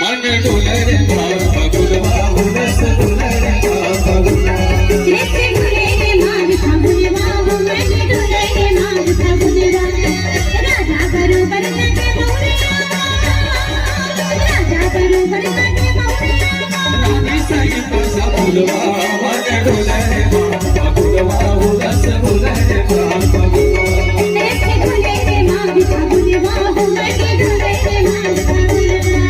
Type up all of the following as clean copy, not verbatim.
मन डोले रे बाबा गुलवा उरस डोले रे बाबा गुलवा जैसे डोले रे मार फगुलवा वो मन डोले रे मार फगुलवा राजा बरोबर सके मौरिया राजा बरोबर सके मौरिया रानी सही पैसा गुलवा मन डोले रे बाबा गुलवा उरस डोले रे बाबा गुलवा जैसे डोले रे मार फगुलवा वो मन डोले रे मार फगुलवा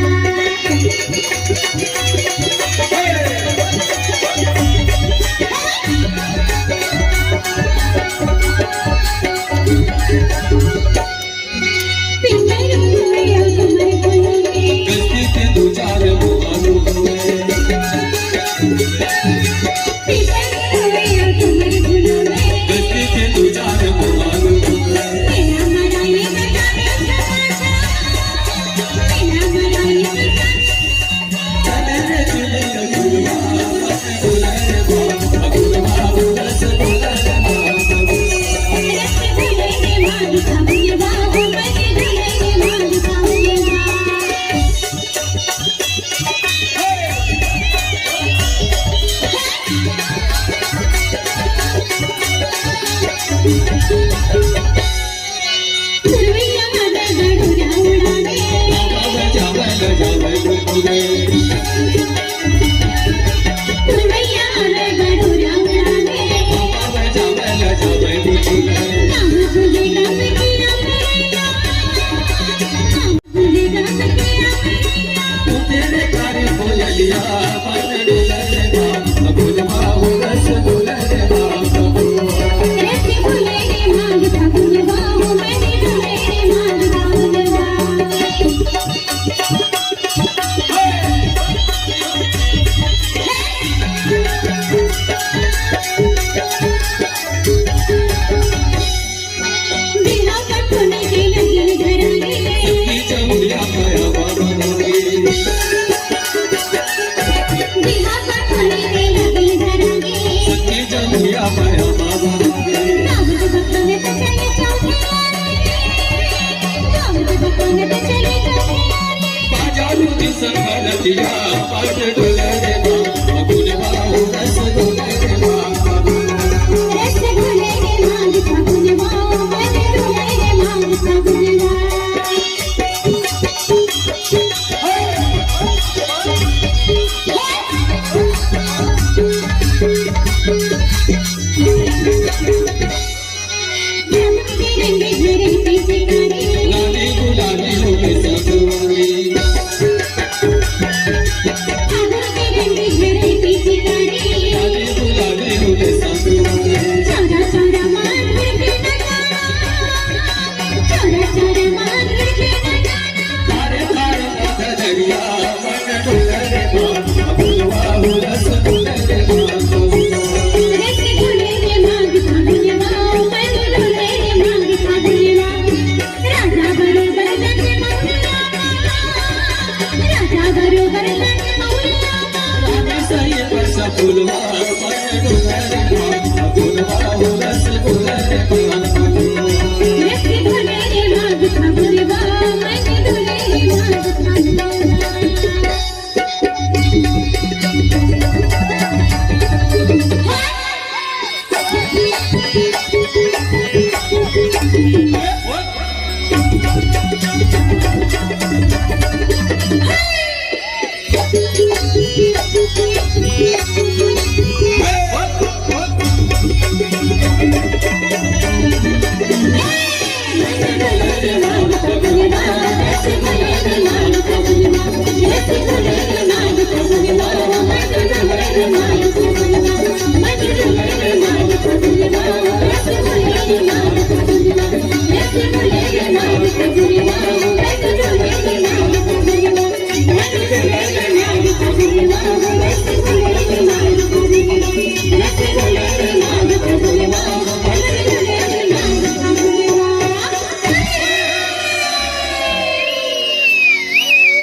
Yes,